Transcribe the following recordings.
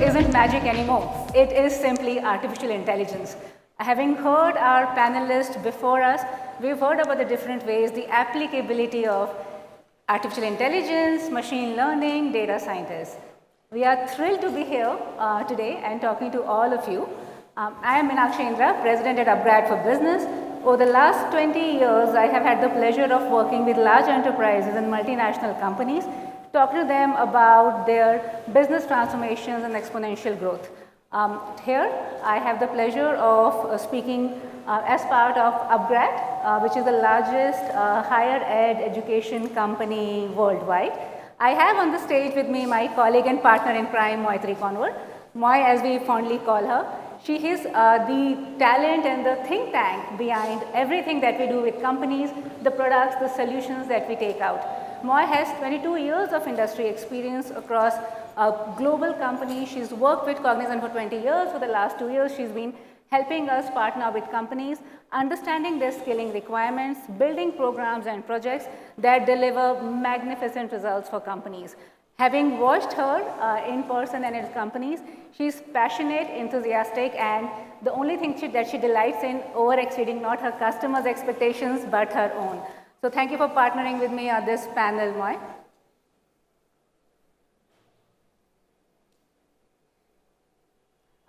isn't magic anymore. It is simply artificial intelligence. Having heard our panelists before us, we've heard about the different ways, the applicability of artificial intelligence, machine learning, data scientists. We are thrilled to be here today and talking to all of you. I am Minaxi Indra, President at upGrad for Business. Over the last 20 years, I have had the pleasure of working with large enterprises and multinational companies, talking to them about their business transformations and exponential growth. Here, I have the pleasure of speaking as part of upGrad, which is the largest higher ed education company worldwide. I have on the stage with me my colleague and partner in crime, Moytreyee Konwar. Moy, as we fondly call her. She is the talent and the think tank behind everything that we do with companies, the products, the solutions that we take out. Moy has 22 years of industry experience across global companies. She's worked with Cognizant for 20 years. For the last 2 years, she's been helping us partner with companies, understanding their skilling requirements, building programs and projects that deliver magnificent results for companies. Having watched her in person and in companies, she's passionate, enthusiastic, and the only thing that she delights in over-exceeding not her customers' expectations, but her own. So thank you for partnering with me on this panel, Moy.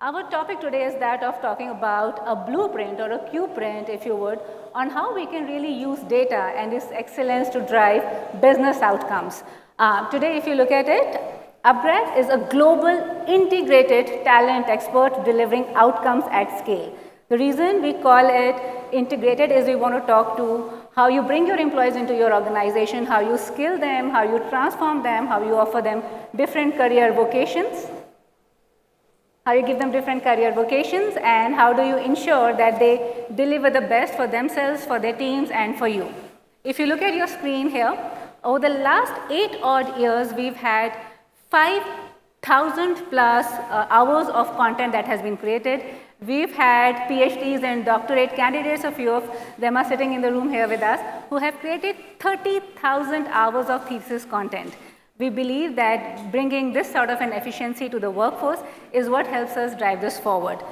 Our topic today is that of talking about a blueprint or a Q-print, if you would, on how we can really use data and its excellence to drive business outcomes. Today, if you look at it, upGrad is a global integrated talent expert delivering outcomes at scale. The reason we call it integrated is we want to talk to how you bring your employees into your organization, how you skill them, how you transform them, how you offer them different career vocations, how you give them different career vocations, and how do you ensure that they deliver the best for themselves, for their teams, and for you. If you look at your screen here, over the last 8 odd years, we've had 5,000 plus hours of content that has been created. We've had PhDs and doctorate candidates, a few of them are sitting in the room here with us, who have created 30,000 hours of thesis content. We believe that bringing this sort of an efficiency to the workforce is what helps us drive this forward.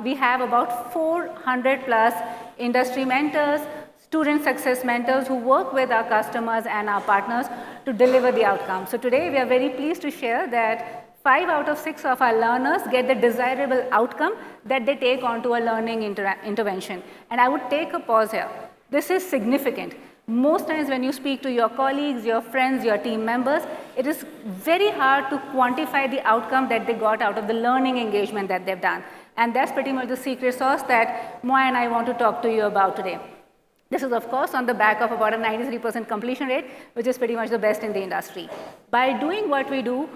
We have about 400 plus industry mentors, student success mentors who work with our customers and our partners to deliver the outcome. So today we are very pleased to share that 5 out of 6 of our learners get the desirable outcome that they take onto a learning intervention. And I would take a pause here. This is significant. Most times when you speak to your colleagues, your friends, your team members, it is very hard to quantify the outcome that they got out of the learning engagement that they've done. And that's pretty much the secret sauce that Moy and I want to talk to you about today. This is, of course, on the back of about a 93% completion rate, which is pretty much the best in the industry. By doing what we do,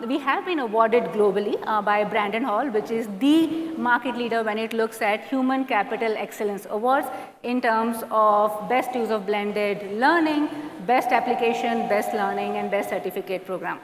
we have been awarded globally by Brandon Hall, which is the market leader when it looks at Human Capital Excellence Awards in terms of best use of blended learning, best application, best learning, and best certificate program.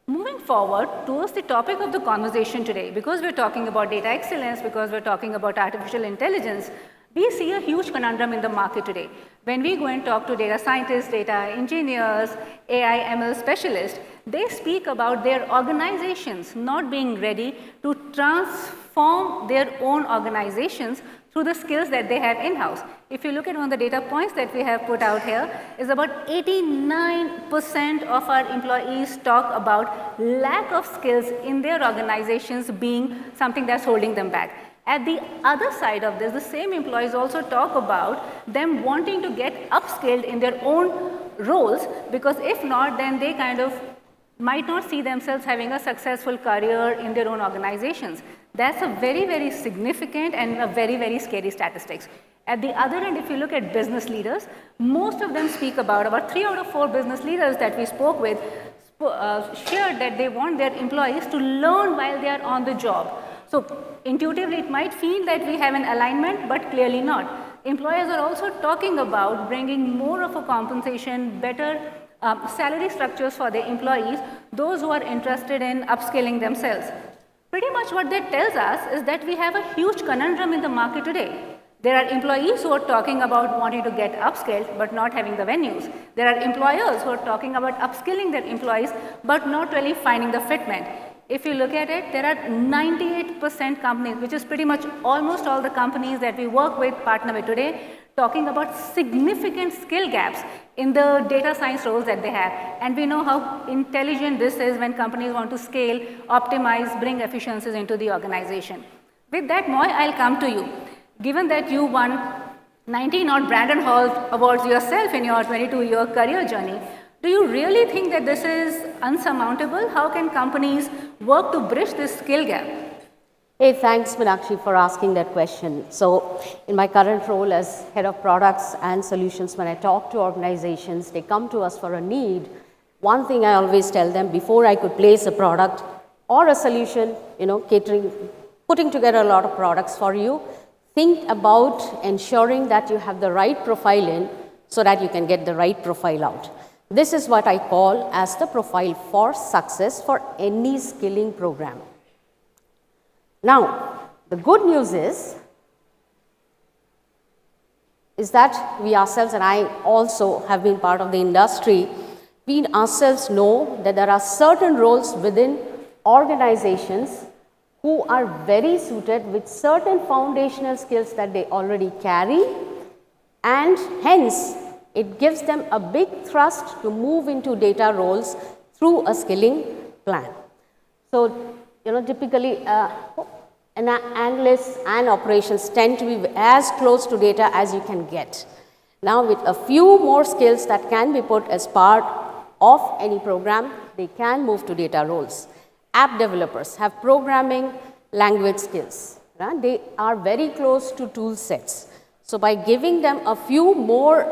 Moving forward towards the topic of the conversation today, because we're talking about data excellence, because we're talking about artificial intelligence, we see a huge conundrum in the market today. When we go and talk to data scientists, data engineers, AI, ML specialists, they speak about their organizations not being ready to transform their own organizations through the skills that they have in-house. If you look at one of the data points that we have put out here, is about 89% of our employees talk about lack of skills in their organizations being something that's holding them back. At the other side of this, the same employees also talk about them wanting to get upskilled in their own roles, because if not, then they kind of might not see themselves having a successful career in their own organizations. That's a very, very significant and a very, very scary statistics. At the other end, if you look at business leaders, most of them speak about 3 out of 4 business leaders that we spoke with shared that they want their employees to learn while they are on the job. So intuitively, it might feel that we have an alignment, but clearly not. Employers are also talking about bringing more of a compensation, better salary structures for their employees, those who are interested in upskilling themselves. Pretty much what that tells us is that we have a huge conundrum in the market today. There are employees who are talking about wanting to get upskilled but not having the venues. There are employers who are talking about upskilling their employees but not really finding the fitment. If you look at it, there are 98% companies, which is pretty much almost all the companies that we work with, partner with today, talking about significant skill gaps in the data science roles that they have. And we know how intelligent this is when companies want to scale, optimize, bring efficiencies into the organization. With that, Moy, I'll come to you. Given that you won 19 odd Brandon Hall awards yourself in your 22-year career journey, do you really think that this is unsurmountable? How can companies work to bridge this skill gap? Hey, thanks, Minaxi, for asking that question. So, in my current role as head of products and solutions, when I talk to organizations, they come to us for a need. One thing I always tell them, before I could place a product or a solution, putting together a lot of products for you, think about ensuring that you have the right profile in so that you can get the right profile out. This is what I call as the profile for success for any skilling program. Now, the good news is that we ourselves, and I also have been part of the industry, we ourselves know that there are certain roles within organizations who are very suited with certain foundational skills that they already carry, and hence it gives them a big thrust to move into data roles through a skilling plan. So, typically analysts and operations tend to be as close to data as you can get. Now, with a few more skills that can be put as part of any program, they can move to data roles. App developers have programming language skills. Right? They are very close to tool sets. So by giving them a few more,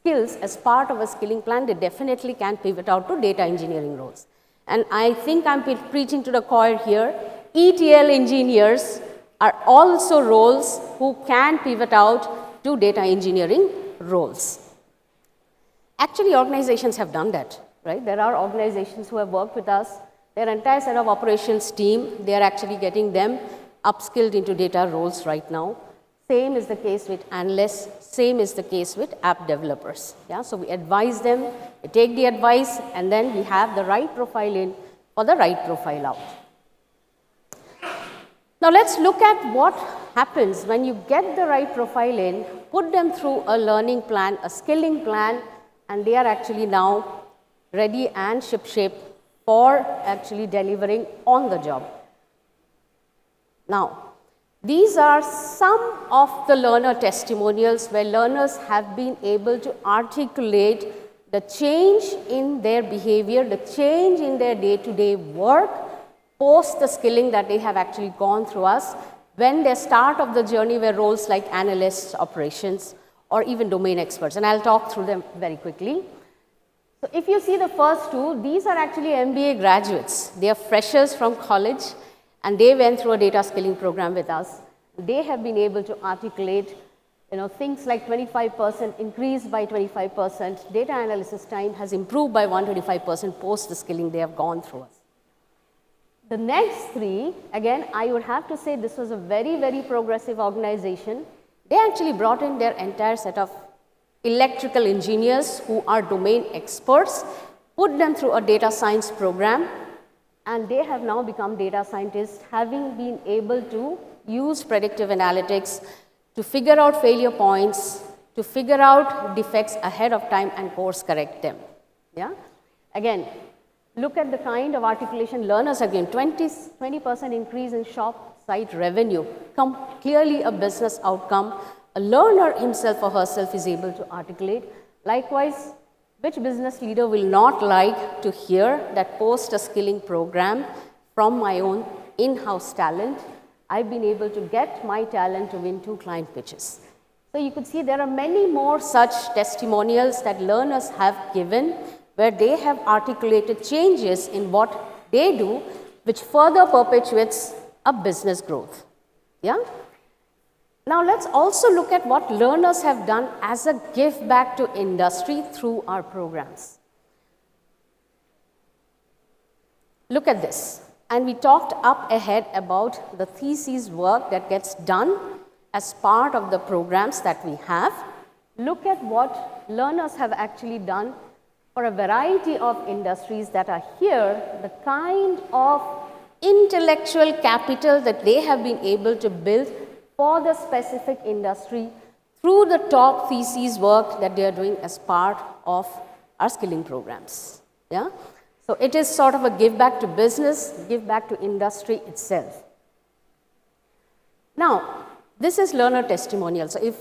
skills as part of a skilling plan, they definitely can pivot out to data engineering roles. And I think I'm preaching to the choir here. ETL engineers are also roles who can pivot out to data engineering roles. Actually, organizations have done that. Right? There are organizations who have worked with us. Their entire set of operations team, they are actually getting them upskilled into data roles right now. Same is the case with analysts, same is the case with app developers. Yeah? So we advise them, we take the advice, and then we have the right profile in for the right profile out. Now let's look at what happens when you get the right profile in, put them through a learning plan, a skilling plan, and they are actually now ready and shipshape for actually delivering on the job. Now, these are some of the learner testimonials where learners have been able to articulate the change in their behavior, the change in their day-to-day work, post the skilling that they have actually gone through us when their start of the journey were roles like analysts, operations, or even domain experts. And I'll talk through them very quickly. So if you see the first two, these are actually MBA graduates. They are freshers from college, and they went through a data skilling program with us. They have been able to articulate, things like 25% increase by 25%. Data analysis time has improved by 125% post the skilling they have gone through us. The next three, again, I would have to say this was a very, very progressive organization. They actually brought in their entire set of electrical engineers who are domain experts, put them through a data science program, and they have now become data scientists, having been able to use predictive analytics to figure out failure points, to figure out defects ahead of time and course correct them. Yeah? Again, look at the kind of articulation learners have given. 20% increase in shop site revenue, clearly a business outcome. A learner himself or herself is able to articulate. Likewise, which business leader will not like to hear that post a skilling program from my own in-house talent, I've been able to get my talent to win 2 client pitches. So you could see there are many more such testimonials that learners have given where they have articulated changes in what they do, which further perpetuates a business growth. Yeah? Now let's also look at what learners have done as a give back to industry through our programs. Look at this. And we talked up ahead about the thesis work that gets done as part of the programs that we have. Look at what learners have actually done for a variety of industries that are here, the kind of intellectual capital that they have been able to build for the specific industry through the top thesis work that they are doing as part of our skilling programs. Yeah? So it is sort of a give back to business, give back to industry itself. Now, this is learner testimonial. So if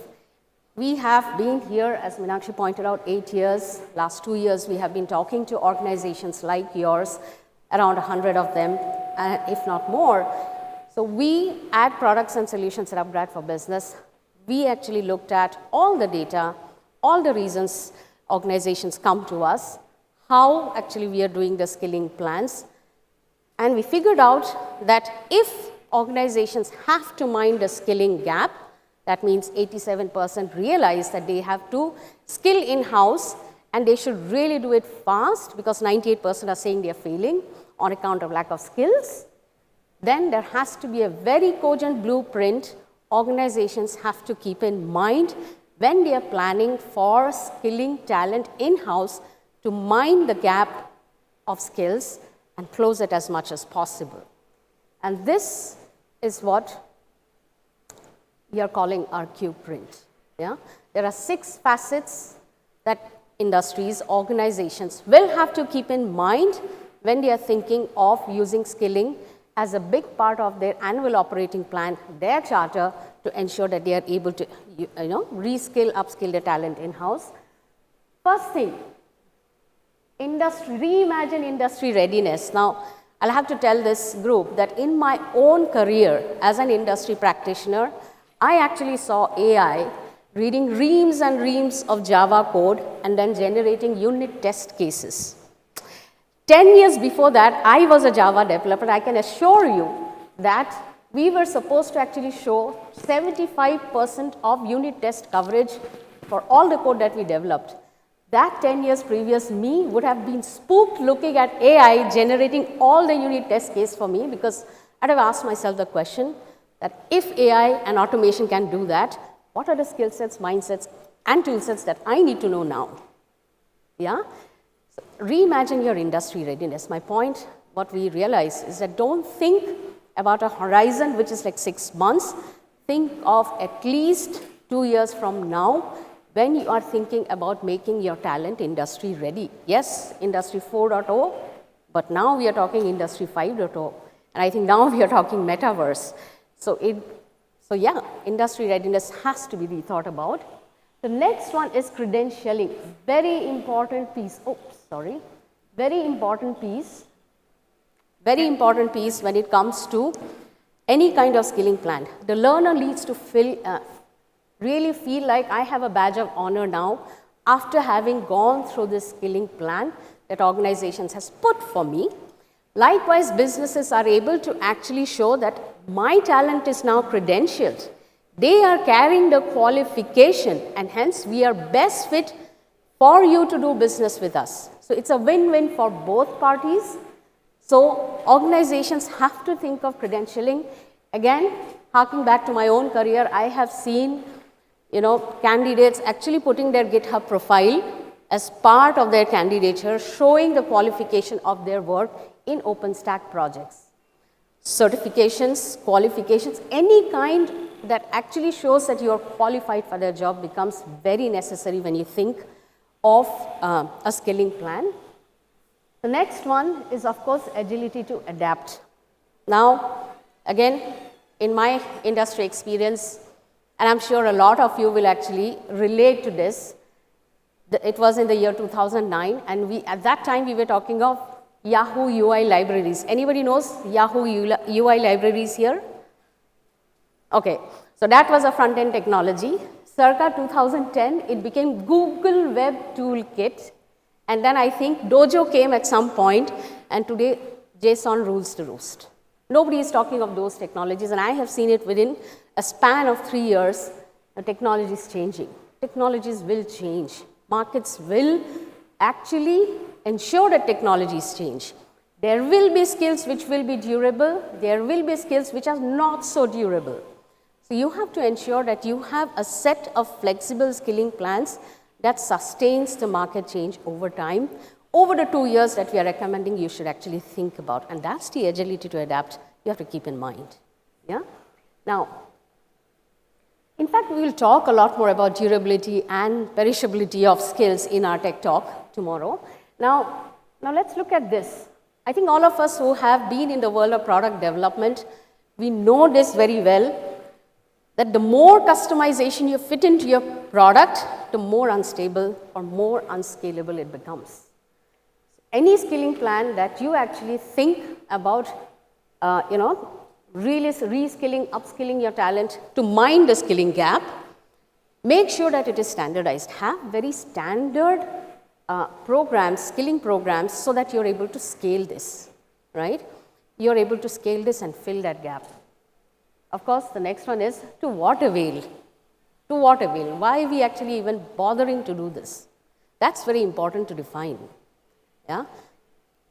we have been here, as Minaxi pointed out, 8 years. Last 2 years, we have been talking to organizations like yours, around 100 of them, if not more. So we add products and solutions at upGrad for Business. We actually looked at all the data, all the reasons organizations come to us, how actually we are doing the skilling plans. And we figured out that if organizations have to mind the skilling gap, that means 87% realize that they have to skill in-house and they should really do it fast because 98% are saying they are failing on account of lack of skills. Then there has to be a very cogent blueprint organizations have to keep in mind when they are planning for skilling talent in-house to mind the gap of skills and close it as much as possible. And this is what we are calling our Q-print. Yeah? There are 6 facets that industries, organizations will have to keep in mind when they are thinking of using skilling as a big part of their annual operating plan, their charter, to ensure that they are able to reskill, upskill their talent in-house. First thing, reimagine industry readiness. Now, I'll have to tell this group that in my own career as an industry practitioner, I actually saw AI reading reams and reams of Java code and then generating unit test cases. 10 years before that, I was a Java developer. I can assure you that we were supposed to actually show 75% of unit test coverage for all the code that we developed. That 10 years previous me would have been spooked looking at AI generating all the unit test case for me because I'd have asked myself the question that if AI and automation can do that, what are the skill sets, mindsets, and tool sets that I need to know now? Yeah? So reimagine your industry readiness. My point, what we realize is that don't think about a horizon which is like 6 months. Think of at least 2 years from now when you are thinking about making your talent industry ready. Yes, industry 4.0, but now we are talking industry 5.0. And I think now we are talking metaverse. So yeah, industry readiness has to be rethought about. The next one is credentialing. Very important piece. Very important piece. Very important piece when it comes to any kind of skilling plan. The learner needs to really feel like I have a badge of honor now after having gone through this skilling plan that organizations has put for me. Likewise, businesses are able to actually show that my talent is now credentialed. They are carrying the qualification and hence we are best fit for you to do business with us. So it's a win-win for both parties. So organizations have to think of credentialing. Again, harking back to my own career, I have seen candidates actually putting their GitHub profile as part of their candidature, showing the qualification of their work in OpenStack projects. Certifications, qualifications, any kind that actually shows that you are qualified for their job becomes very necessary when you think of a skilling plan. The next one is, of course, agility to adapt. Now, again, in my industry experience, and I'm sure a lot of you will actually relate to this, it was in the year 2009, and at that time we were talking of Yahoo UI libraries. Anybody knows Yahoo UI libraries here? Okay, so that was a front-end technology. Circa 2010, it became Google Web Toolkit. And then I think Dojo came at some point, and today JSON rules the roost. Nobody is talking of those technologies, and I have seen it within a span of 3 years. The technology is changing. Technologies will change. Markets will actually ensure that technologies change. There will be skills which will be durable. There will be skills which are not so durable. So you have to ensure that you have a set of flexible skilling plans that sustains the market change over time. Over the 2 years that we are recommending, you should actually think about, and that's the agility to adapt you have to keep in mind. Yeah? Now, in fact, we will talk a lot more about durability and perishability of skills in our tech talk tomorrow. Now let's look at this. I think all of us who have been in the world of product development, we know this very well, that the more customization you fit into your product, the more unstable or more unscalable it becomes. Any skilling plan that you actually think about, really reskilling, upskilling your talent to mind the skilling gap, make sure that it is standardized. Have very standard programs, skilling programs, so that you're able to scale this, right? You're able to scale this and fill that gap. Of course, the next one is to what avail? To what avail? Why are we actually even bothering to do this? That's very important to define. Yeah?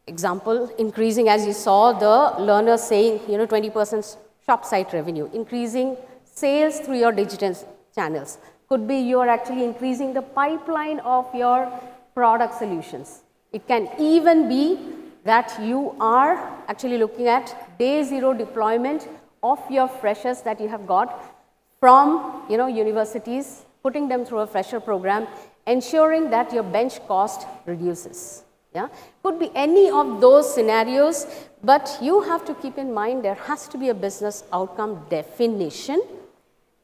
Example, increasing, as you saw, the learner saying, 20% shop site revenue, increasing sales through your digital channels. Could be you are actually increasing the pipeline of your product solutions. It can even be that you are actually looking at day zero deployment of your freshers that you have got from universities, putting them through a fresher program, ensuring that your bench cost reduces. Yeah? Could be any of those scenarios, but you have to keep in mind there has to be a business outcome definition.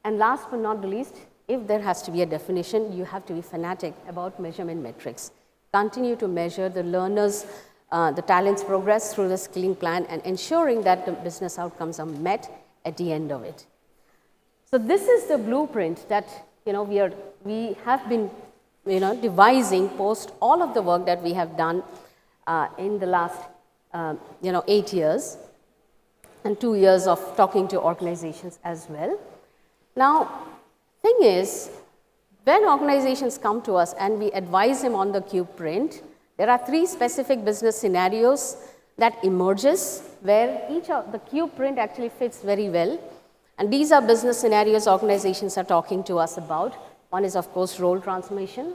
And last but not the least, if there has to be a definition, you have to be fanatic about measurement metrics. Continue to measure the learners, the talent's progress through the skilling plan and ensuring that the business outcomes are met at the end of it. So this is the blueprint that we have been devising post all of the work that we have done in the last 8 years and 2 years of talking to organizations as well. Now, thing is, when organizations come to us and we advise them on the cube print, there are 3 specific business scenarios that emerges where each of the cube print actually fits very well. And these are business scenarios organizations are talking to us about. One is, of course, role transformation,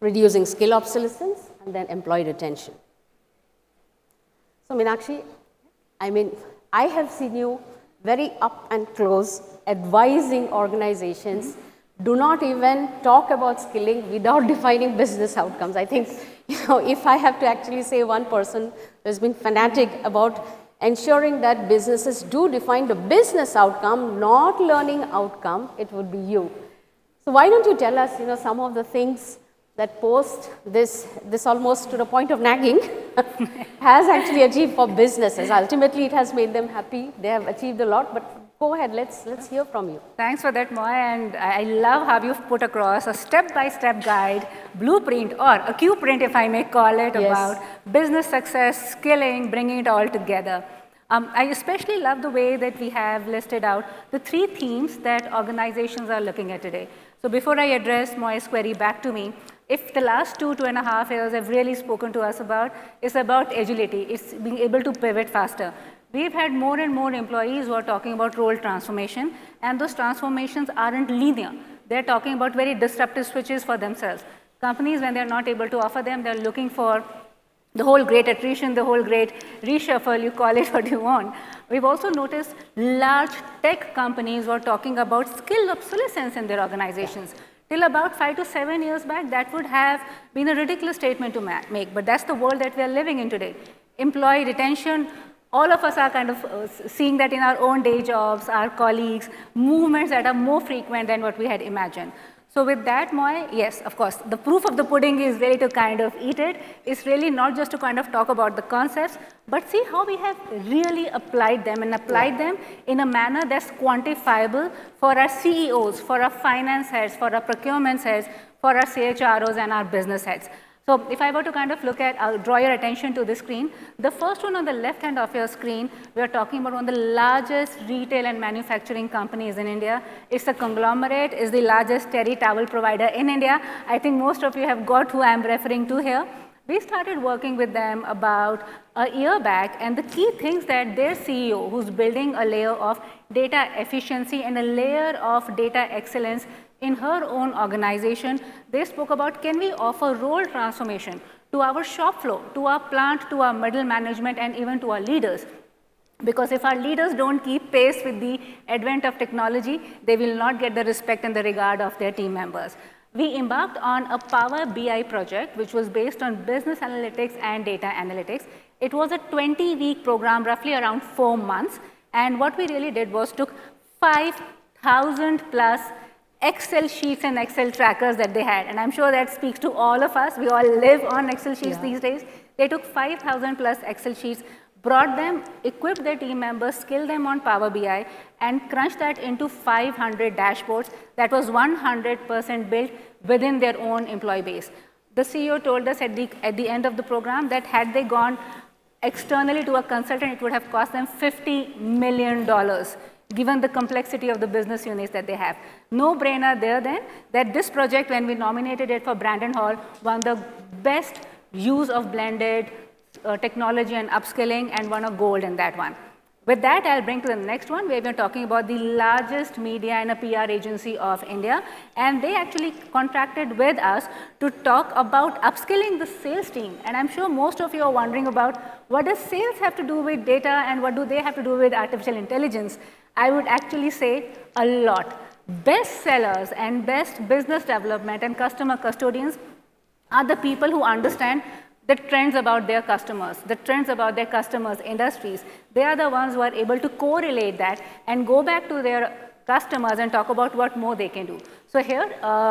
reducing skill obsolescence, and then employee retention. So, Minaxi, I have seen you very up and close advising organizations. Do not even talk about skilling without defining business outcomes. I think, if I have to actually say one person who has been fanatic about ensuring that businesses do define the business outcome, not learning outcome, it would be you. So why don't you tell us, some of the things that post this almost to the point of nagging has actually achieved for businesses. Ultimately, it has made them happy. They have achieved a lot, but go ahead, let's hear from you. Thanks for that, Moy, and I love how you've put across a step-by-step guide, blueprint, or a Q-print, if I may call it, yes, about business success, skilling, bringing it all together. I especially love the way that we have listed out the 3 themes that organizations are looking at today. So before I address Moy's query back to me, if the last 2.5 years have really spoken to us about, it's about agility, it's being able to pivot faster. We've had more and more employees who are talking about role transformation, and those transformations aren't linear. They're talking about very disruptive switches for themselves. Companies, when they're not able to offer them, they're looking for the whole great attrition, the whole great reshuffle, you call it what you want. We've also noticed large tech companies were talking about skill obsolescence in their organizations. Till about 5 to 7 years back, that would have been a ridiculous statement to make, but that's the world that we are living in today. Employee retention, all of us are kind of seeing that in our own day jobs, our colleagues, movements that are more frequent than what we had imagined. So with that, Moy, yes, of course, the proof of the pudding is really to kind of eat it. It's really not just to kind of talk about the concepts, but see how we have really applied them and applied them in a manner that's quantifiable for our CEOs, for our finance heads, for our procurement heads, for our CHROs and our business heads. So if I were to kind of look at, I'll draw your attention to the screen. The first one on the left hand of your screen, we are talking about one of the largest retail and manufacturing companies in India. It's a conglomerate, it's the largest terry towel provider in India. I think most of you have got who I'm referring to here. We started working with them about a year back, and the key things that their CEO, who's building a layer of data efficiency and a layer of data excellence in her own organization, they spoke about, can we offer role transformation to our shop floor, to our plant, to our middle management, and even to our leaders. Because if our leaders don't keep pace with the advent of technology, they will not get the respect and the regard of their team members. We embarked on a Power BI project, which was based on business analytics and data analytics. It was a 20-week program, roughly around 4 months. And what we really did was took 5,000 plus Excel sheets and Excel trackers that they had. And I'm sure that speaks to all of us. We all live on Excel sheets these days. They took 5,000 plus Excel sheets, brought them, equipped their team members, skilled them on Power BI, and crunched that into 500 dashboards that was 100% built within their own employee base. The CEO told us at the end of the program that had they gone externally to a consultant, it would have cost them $50 million, given the complexity of the business units that they have. No brainer there then that this project, when we nominated it for Brandon Hall, won the best use of blended technology and upskilling, and won a gold in that one. With that, I'll bring to the next one, where we're talking about the largest media and a PR agency of India, and they actually contracted with us to talk about upskilling the sales team. And I'm sure most of you are wondering about, what does sales have to do with data, and what do they have to do with artificial intelligence? I would actually say a lot. Best sellers and best business development and customer custodians are the people who understand the trends about their customers, the trends about their customers' industries. They are the ones who are able to correlate that and go back to their customers and talk about what more they can do. So here,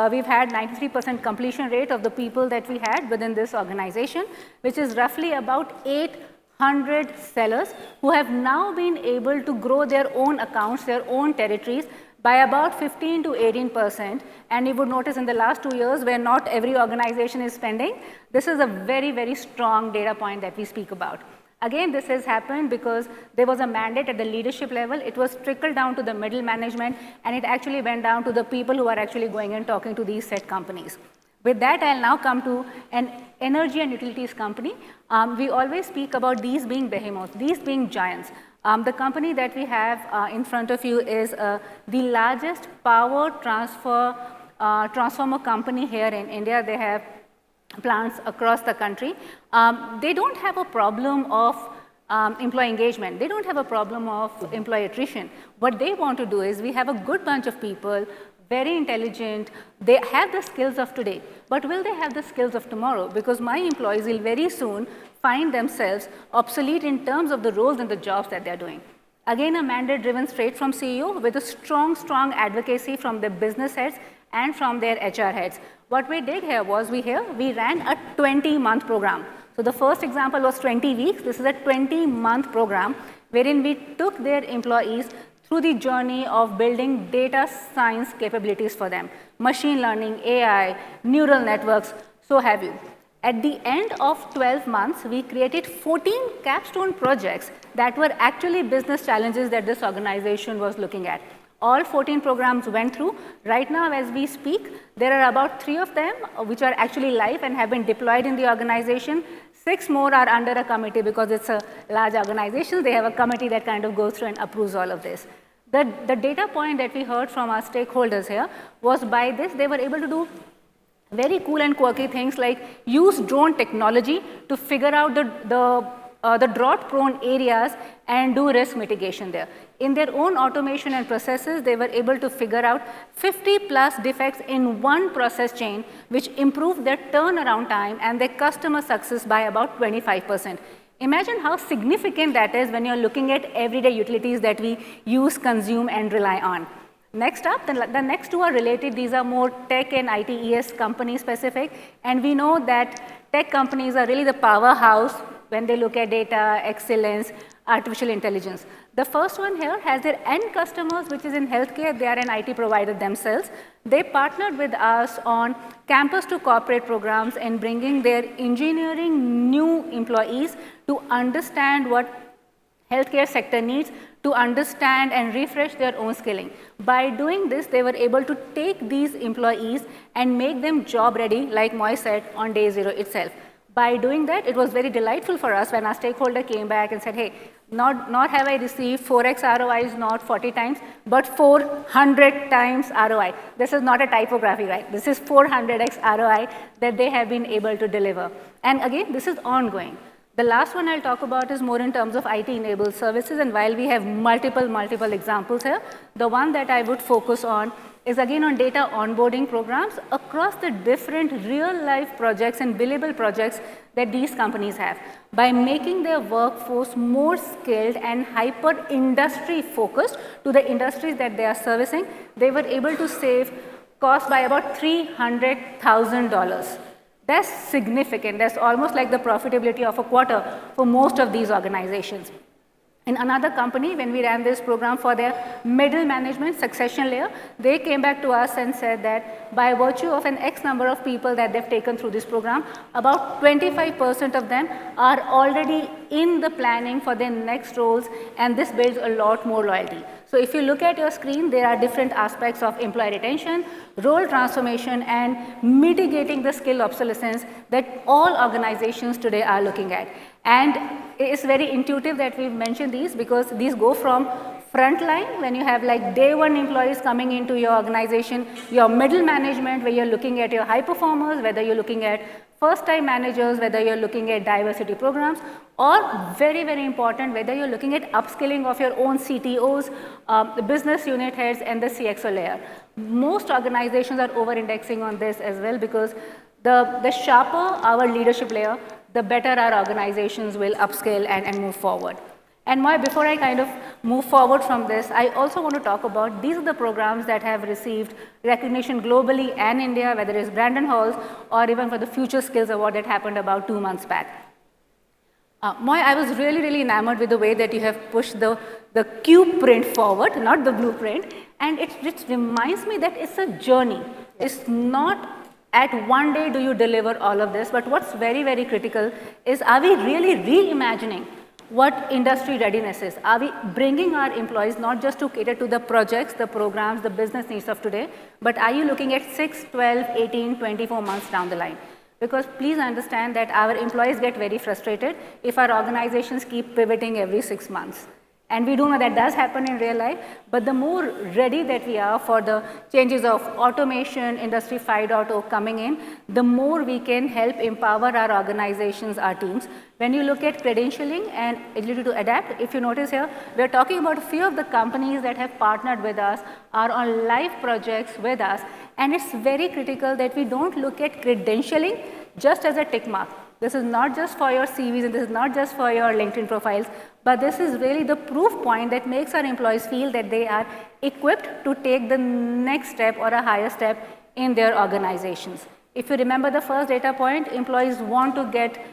we've had 93% completion rate of the people that we had within this organization, which is roughly about 800 sellers who have now been able to grow their own accounts, their own territories, by about 15 to 18%. And you would notice in the last 2 years, where not every organization is spending, this is a very, very strong data point that we speak about. Again, this has happened because there was a mandate at the leadership level. It was trickled down to the middle management, and it actually went down to the people who are actually going and talking to these said companies. With that, I'll now come to an energy and utilities company. We always speak about these being behemoths, these being giants. The company that we have in front of you is the largest power transformer company here in India. They have plants across the country. They don't have a problem of employee engagement. They don't have a problem of employee attrition. What they want to do is, we have a good bunch of people, very intelligent, they have the skills of today, but will they have the skills of tomorrow? Because my employees will very soon find themselves obsolete in terms of the roles and the jobs that they're doing. Again, a mandate driven straight from CEO with a strong, strong advocacy from the business heads and from their HR heads. What we did here was, we ran a 20-month program. So the first example was 20 weeks. This is a 20-month program wherein we took their employees through the journey of building data science capabilities for them, machine learning, AI, neural networks, so have you. At the end of 12 months, we created 14 capstone projects that were actually business challenges that this organization was looking at. All 14 programs went through. Right now, as we speak, there are about 3 of them which are actually live and have been deployed in the organization. 6 more are under a committee because it's a large organization. They have a committee that kind of goes through and approves all of this. The data point that we heard from our stakeholders here was, by this, they were able to do very cool and quirky things like use drone technology to figure out the drought-prone areas and do risk mitigation there. In their own automation and processes, they were able to figure out 50 plus defects in one process chain, which improved their turnaround time and their customer success by about 25%. Imagine how significant that is when you're looking at everyday utilities that we use, consume, and rely on. Next up, the next 2 are related. These are more tech and ITES company specific, and we know that tech companies are really the powerhouse when they look at data, excellence, artificial intelligence. The first one here has their end customers, which is in healthcare. They are an IT provider themselves. They partnered with us on campus to corporate programs and bringing their engineering new employees to understand what healthcare sector needs, to understand and refresh their own skilling. By doing this, they were able to take these employees and make them job ready, like Moy said, on day 0 itself. By doing that, it was very delightful for us when our stakeholder came back and said, hey, not have I received 4x ROIs, not 40 times, but 400 times ROI. This is not a typography, right? This is 400x ROI that they have been able to deliver. And again, this is ongoing. The last one I'll talk about is more in terms of IT-enabled services, and while we have multiple examples here, the one that I would focus on is again on data onboarding programs across the different real-life projects and billable projects that these companies have. By making their workforce more skilled and hyper-industry focused to the industries that they are servicing, they were able to save cost by about $300,000. That's significant. That's almost like the profitability of a quarter for most of these organizations. In another company, when we ran this program for their middle management succession layer, they came back to us and said that by virtue of an X number of people that they've taken through this program, about 25% of them are already in the planning for their next roles, and this builds a lot more loyalty. So if you look at your screen, there are different aspects of employee retention, role transformation, and mitigating the skill obsolescence that all organizations today are looking at. And it's very intuitive that we've mentioned these because these go from frontline, when you have like day one employees coming into your organization, your middle management, where you're looking at your high performers, whether you're looking at first-time managers, whether you're looking at diversity programs, or very important, whether you're looking at upskilling of your own CTOs, the business unit heads, and the CXO layer. Most organizations are over-indexing on this as well because the sharper our leadership layer, the better our organizations will upscale and move forward. And Moy, before I kind of move forward from this, I also want to talk about these are the programs that have received recognition globally and India, whether it's Brandon Halls or even for the Future Skills Award that happened about 2 months back. Moy, I was really enamored with the way that you have pushed the Q print forward, not the blueprint, and it reminds me that it's a journey. It's not at one day do you deliver all of this, but what's very critical is, are we really reimagining what industry readiness is? Are we bringing our employees not just to cater to the projects, the programs, the business needs of today, but are you looking at 6, 12, 18, 24 months down the line? Because please understand that our employees get very frustrated if our organizations keep pivoting every 6 months. And we do know that does happen in real life, but the more ready that we are for the changes of automation, Industry 5.0 coming in, the more we can help empower our organizations, our teams. When you look at credentialing and ability to adapt, if you notice here, we're talking about a few of the companies that have partnered with us, are on live projects with us, and it's very critical that we don't look at credentialing just as a tick mark. This is not just for your CVs and this is not just for your LinkedIn profiles, but this is really the proof point that makes our employees feel that they are equipped to take the next step or a higher step in their organizations. If you remember the first data point, employees want to get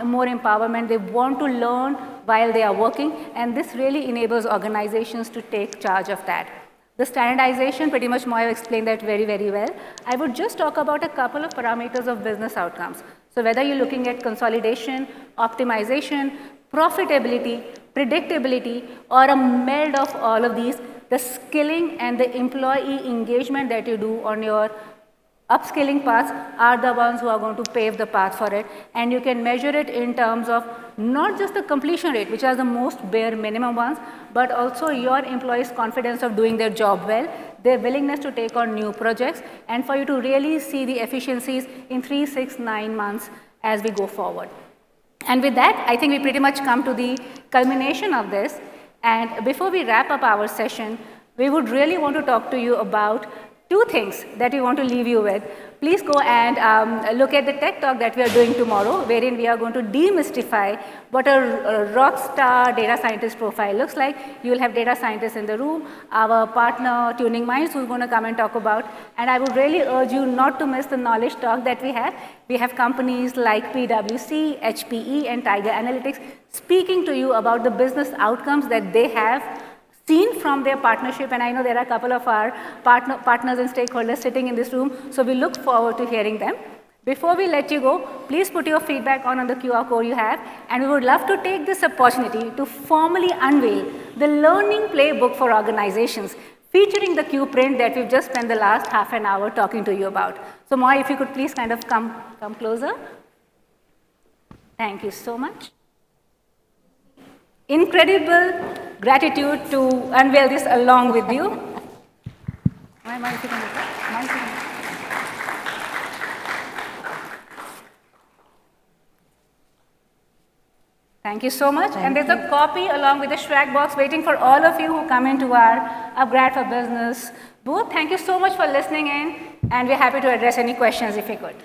more empowerment, they want to learn while they are working, and this really enables organizations to take charge of that. The standardization, pretty much Moya explained that very well. I would just talk about a couple of parameters of business outcomes. So whether you're looking at consolidation, optimization, profitability, predictability, or a meld of all of these, the skilling and the employee engagement that you do on your upskilling paths are the ones who are going to pave the path for it, and you can measure it in terms of not just the completion rate, which are the most bare minimum ones, but also your employees' confidence of doing their job well, their willingness to take on new projects, and for you to really see the efficiencies in 3, 6, 9 months as we go forward. And with that, I think we pretty much come to the culmination of this, and before we wrap up our session, we would really want to talk to you about 2 things that we want to leave you with. Please go and look at the tech talk that we are doing tomorrow, wherein we are going to demystify what a rock star data scientist profile looks like. You will have data scientists in the room, our partner Tuning Minds, who's going to come and talk about, and I would really urge you not to miss the knowledge talk that we have. We have companies like PwC, HPE, and Tiger Analytics speaking to you about the business outcomes that they have seen from their partnership, and I know there are a couple of our partners and stakeholders sitting in this room, so we look forward to hearing them. Before we let you go, please put your feedback on the QR code you have, and we would love to take this opportunity to formally unveil the learning playbook for organizations, featuring the Q print that we've just spent the last half an hour talking to you about. So Moy, if you could please kind of come closer. Thank you so much. Incredible gratitude to unveil this along with you. Thank you so much. And there's a copy along with the swag box waiting for all of you who come into our upGrad for Business booth. Thank you so much for listening in, and we're happy to address any questions if you could.